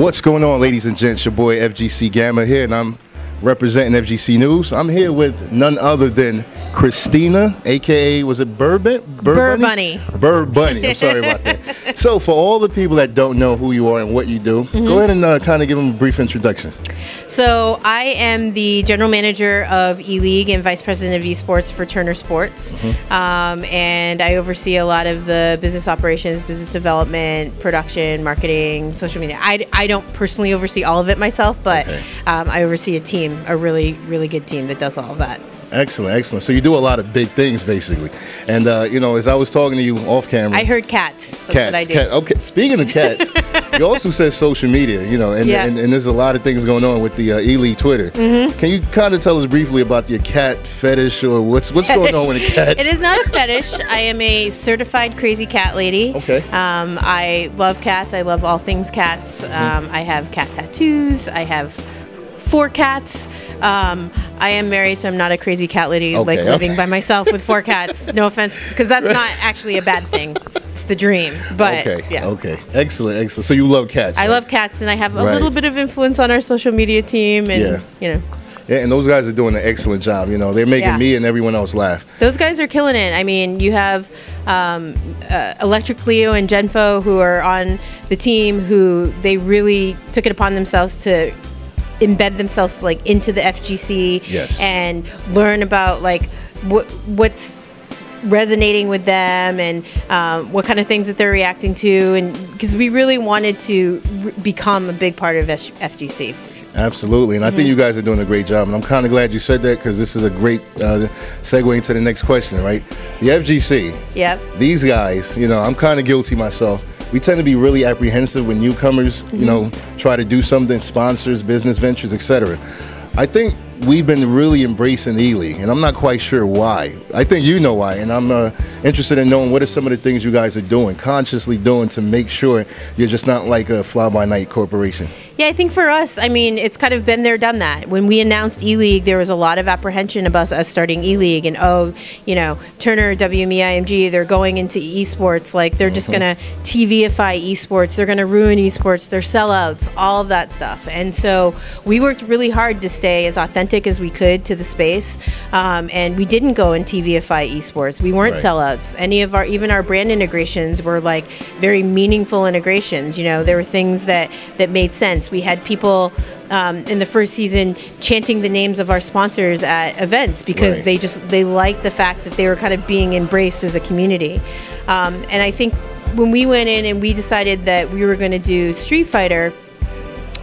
What's going on, ladies and gents? Your boy FGC Gama here, and I'm representing FGC News. I'm here with none other than Christina, aka was it Burr Bunny? Burr Bunny. I'm sorry about that. So, for all the people that don't know who you are and what you do, go ahead and kind of give them a brief introduction. So I am the general manager of ELEAGUE and vice president of eSports for Turner Sports, and I oversee a lot of the business operations, business development, production, marketing, social media. I don't personally oversee all of it myself, but I oversee a team, a really good team that does all of that. Excellent, excellent. So you do a lot of big things, basically. And, you know, as I was talking to you off camera. I heard cats. That's cats, what I do. Okay, speaking of cats, you also said social media, you know, and there's a lot of things going on with the ELEAGUE Twitter. Can you kind of tell us briefly about your cat fetish or what's going on with the cats? It is not a fetish. I am a certified crazy cat lady. Okay. I love cats. I love all things cats. I have cat tattoos. I have 4 cats. I am married, so I'm not a crazy cat lady, living by myself with 4 cats. No offense, because that's not actually a bad thing. It's the dream. But okay, excellent, excellent. So you love cats? I love cats, and I have a little bit of influence on our social media team, and you know. Yeah, and those guys are doing an excellent job. You know, they're making me and everyone else laugh. Those guys are killing it. I mean, you have Electric Leo and Genfo who are on the team, who they really took it upon themselves to embed themselves like into the FGC and learn about like what's resonating with them and what kind of things that they're reacting to, and because we really wanted to become a big part of FGC. Absolutely, and I think you guys are doing a great job, and I'm kind of glad you said that, because this is a great segue into the next question, right? The FGC. Yep. These guys, you know, I'm kind of guilty myself. We tend to be really apprehensive when newcomers, you know, try to do something, sponsors, business ventures, etc. I think we've been really embracing ELEAGUE, and I'm not quite sure why. I think you know why, and I'm interested in knowing what are some of the things you guys are doing, consciously doing, to make sure you're just not like a fly-by-night corporation. Yeah, I think for us, I mean, it's kind of been there, done that. When we announced ELEAGUE, there was a lot of apprehension about us starting ELEAGUE, and you know, Turner, WME, IMG, they're going into eSports, like they're just gonna TVify eSports, they're gonna ruin eSports, they're sellouts, all of that stuff. And so we worked really hard to stay as authentic as we could to the space, and we didn't go and TVify eSports. We weren't sellouts. Any of even our brand integrations were like very meaningful integrations. You know, there were things that made sense. We had people in the first season chanting the names of our sponsors at events because they liked the fact that they were kind of being embraced as a community. And I think when we went in and we decided that we were going to do Street Fighter,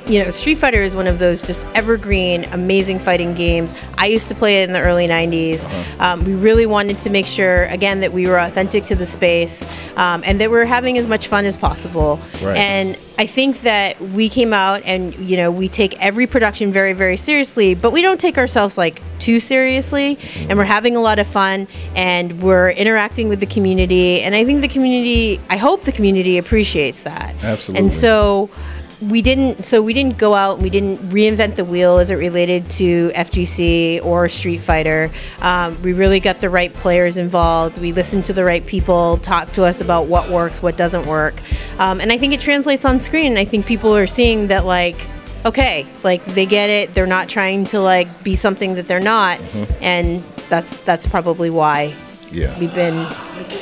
you know, Street Fighter is one of those just evergreen, amazing fighting games. I used to play it in the early 90s. We really wanted to make sure, again, that we were authentic to the space, and that we're having as much fun as possible. And I think that we came out and, you know, we take every production very, very seriously, but we don't take ourselves like too seriously, and we're having a lot of fun, and we're interacting with the community, and I think the community, I hope the community appreciates that. Absolutely. And so we didn't go out and we didn't reinvent the wheel as it related to FGC or Street Fighter. We really got the right players involved. We listened to the right people talk to us about what works, what doesn't work. And I think it translates on screen. And I think people are seeing that, like, okay, like they get it. They're not trying to like be something that they're not. And that's probably why we've been,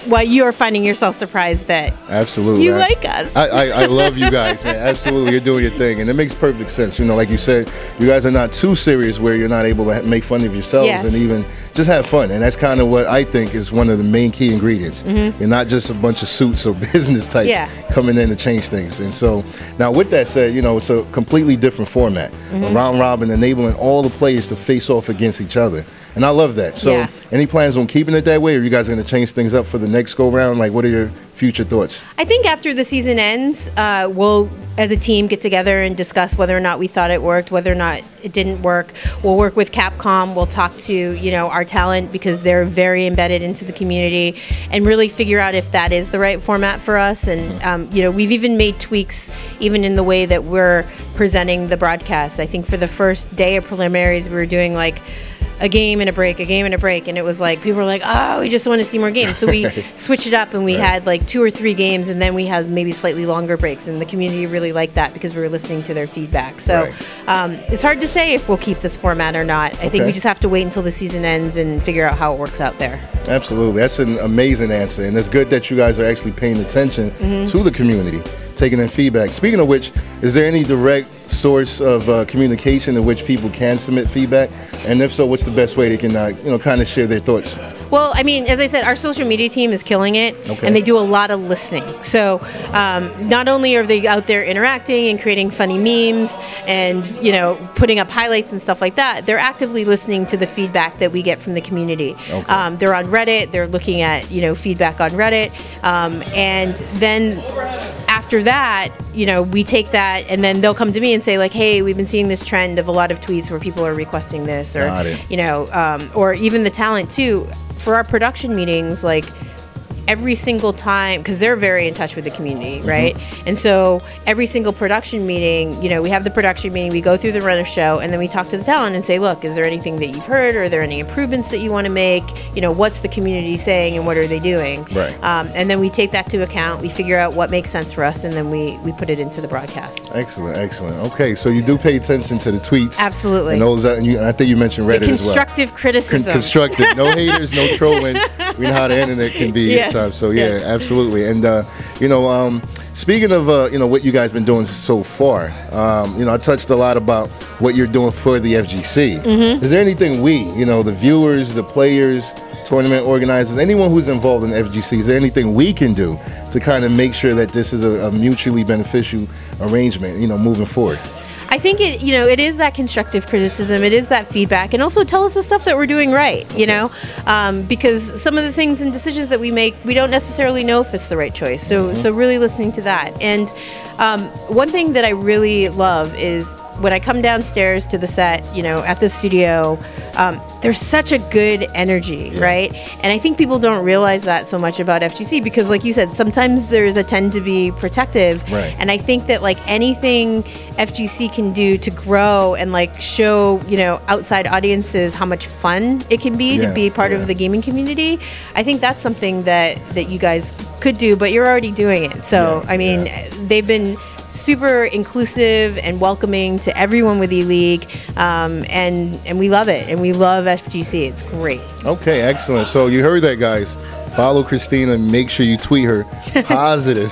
well, you're finding yourself surprised that you like us. I love you guys, man. Absolutely, you're doing your thing, and it makes perfect sense. You know, like you said, you guys are not too serious where you're not able to make fun of yourselves and even just have fun. And that's kind of what I think is one of the main key ingredients. You're not just a bunch of suits or business types coming in to change things. And so now with that said, you know, it's a completely different format. A round robin, enabling all the players to face off against each other. And I love that. So any plans on keeping it that way, or are you guys going to change things up for the next go round? Like, what are your future thoughts? I think after the season ends, we'll, as a team, get together and discuss whether or not we thought it worked, whether or not it didn't work. We'll work with Capcom. We'll talk to, you know, our talent, because they're very embedded into the community, and really figure out if that is the right format for us. And, you know, we've even made tweaks even in the way that we're presenting the broadcast. I think for the first day of preliminaries, we were doing like a game and a break, a game and a break, and it was like people were like, oh, we just want to see more games. So we switched it up, and we had like 2 or 3 games, and then we had maybe slightly longer breaks, and the community really liked that because we were listening to their feedback. So it's hard to say if we'll keep this format or not. I think we just have to wait until the season ends and figure out how it works out there. Absolutely. That's an amazing answer, and it's good that you guys are actually paying attention to the community, taking in feedback. Speaking of which, is there any direct source of communication in which people can submit feedback? And if so, what's the best way they can kind of share their thoughts? Well, I mean, as I said, our social media team is killing it, and they do a lot of listening. So not only are they out there interacting and creating funny memes and, putting up highlights and stuff like that, they're actively listening to the feedback that we get from the community. They're on Reddit. They're looking at, feedback on Reddit. And then after that, we take that, and then they'll come to me and say, like, hey, we've been seeing this trend of a lot of tweets where people are requesting this, or, or even the talent, too. For our production meetings, like, every single time, because they're very in touch with the community, right? And so every single production meeting, we have the production meeting, we go through the run of show, and then we talk to the talent and say, look, is there anything that you've heard? Are there any improvements that you want to make? What's the community saying and what are they doing? And then we take that to account, we figure out what makes sense for us, and then we put it into the broadcast. Excellent, excellent. Okay, so you do pay attention to the tweets. Absolutely. And those, I think you mentioned Reddit as well. Constructive criticism. Constructive. No haters, no trolling. We know how the internet can be at times. So yeah, absolutely. And speaking of what you guys been doing so far, I touched a lot about what you're doing for the FGC. Is there anything we, the viewers, the players, tournament organizers, anyone who's involved in the FGC, is there anything we can do to kind of make sure that this is a mutually beneficial arrangement, moving forward? I think it is that constructive criticism. It is that feedback, and also tell us the stuff that we're doing right. Because some of the things and decisions that we make, we don't necessarily know if it's the right choice. So really listening to that. And one thing that I really love is when I come downstairs to the set, at the studio, there's such a good energy, right? And I think people don't realize that so much about FGC because, like you said, sometimes there's a tend to be protective. And I think that, like, anything FGC can do to grow and, like, show, outside audiences how much fun it can be to be part of the gaming community, I think that's something that you guys could do, but you're already doing it. So, I mean, they've been super inclusive and welcoming to everyone with ELEAGUE, and we love it, and we love FGC. It's great. Okay, excellent. So you heard that, guys. Follow Christina. Make sure you tweet her positive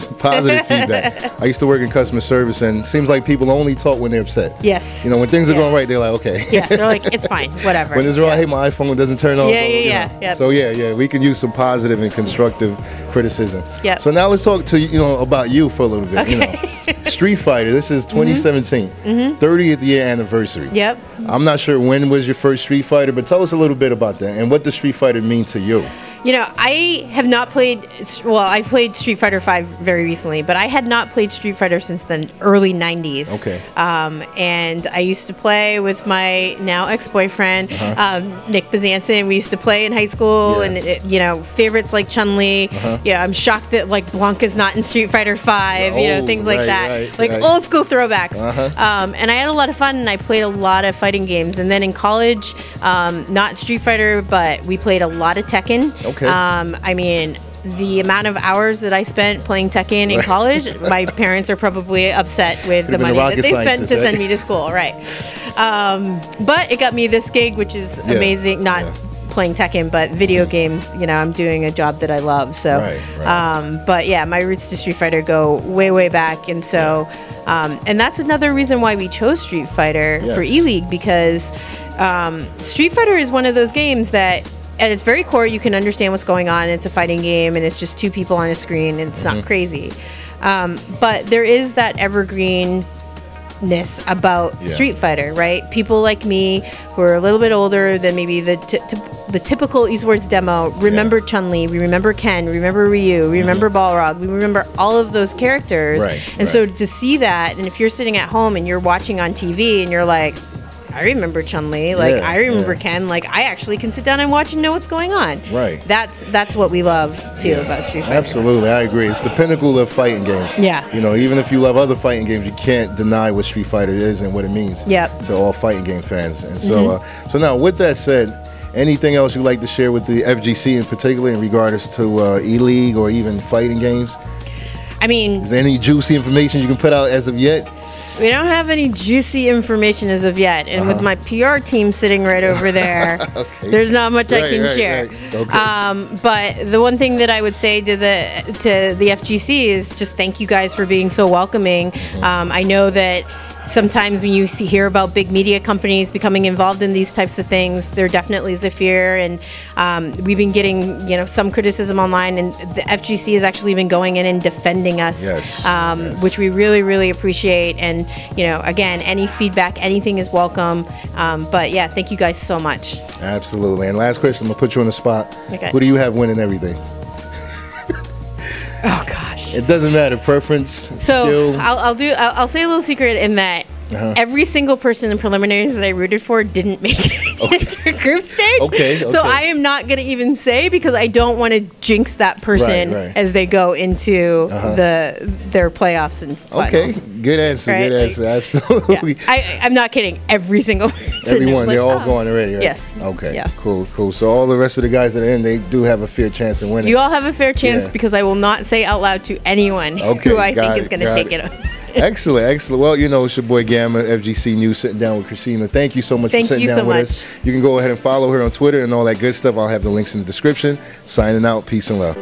feedback. I used to work in customer service, and it seems like people only talk when they're upset. Yes. When things are going right, they're like, okay. Yeah, they're like, it's fine, whatever. When it's right, hey, my iPhone doesn't turn on. Yeah. So we can use some positive and constructive criticism. Yeah. So now let's talk to about you for a little bit. Okay. Street Fighter. This is 2017, 30th year anniversary. Yep. I'm not sure when was your first Street Fighter, but tell us a little bit about that and what does Street Fighter mean to you. I have not played, I played Street Fighter V very recently, but I had not played Street Fighter since the early 90s. Okay. And I used to play with my now ex-boyfriend, Nick Bazanson. We used to play in high school, and, favorites like Chun-Li. I'm shocked that, like, Blanca's not in Street Fighter V, things like that. Old school throwbacks. And I had a lot of fun, and I played a lot of fighting games. And then in college, not Street Fighter, but we played a lot of Tekken. I mean, the amount of hours that I spent playing Tekken in college, my parents are probably upset with the money that they spent to send me to school, right? But it got me this gig, which is amazing. Not playing Tekken, but video games. I'm doing a job that I love. So, but yeah, my roots to Street Fighter go way, way back, and so, and that's another reason why we chose Street Fighter for ELEAGUE, because Street Fighter is one of those games that, at its very core, you can understand what's going on. It's a fighting game, and it's just 2 people on a screen, and it's not crazy. But there is that evergreenness about Street Fighter, right? People like me who are a little bit older than maybe the typical eSports demo remember Chun-Li, we remember Ken, we remember Ryu, we remember Balrog, we remember all of those characters. And so to see that, and if you're sitting at home and you're watching on TV and you're like, I remember Chun-Li, I remember Ken, I actually can sit down and watch and know what's going on. That's what we love too about Street Fighter. Absolutely, I agree. It's the pinnacle of fighting games. Even if you love other fighting games, you can't deny what Street Fighter is and what it means to all fighting game fans. And so so now with that said, Anything else you'd like to share with the FGC in particular in regards to E-League or even fighting games? I mean, is there any juicy information you can put out as of yet? We don't have any juicy information as of yet, and with my PR team sitting right over there, okay. There's not much I can share. Right. Okay. But the one thing that I would say to the FGC is just thank you guys for being so welcoming. I know that sometimes when you hear about big media companies becoming involved in these types of things, there definitely is a fear, and we've been getting some criticism online, and the FGC has actually been going in and defending us, yes. Which we really, really appreciate. And again, any feedback, anything is welcome. But yeah, thank you guys so much. Absolutely. And last question, I'm gonna put you on the spot. Okay. Who do you have winning everything? Oh gosh. It doesn't matter, preference. So skill. I'll say a little secret in that every single person in preliminaries that I rooted for didn't make it into group stage. Okay. So I am not going to even say, because I don't want to jinx that person as they go into their playoffs and finals. Okay, good answer. Right? Good answer. Absolutely. Yeah. I'm not kidding. Every single person. Everyone, they're all going already, right? Yes. Okay. Yeah. Cool. So all the rest of the guys that are in, they do have a fair chance in winning. You all have a fair chance because I will not say out loud to anyone who I think is going to take it. Excellent. Well, it's your boy Gama, FGC News, sitting down with Christina. Thank you so much for sitting down with us. You can go ahead and follow her on Twitter and all that good stuff. I'll have the links in the description. Signing out. Peace and love.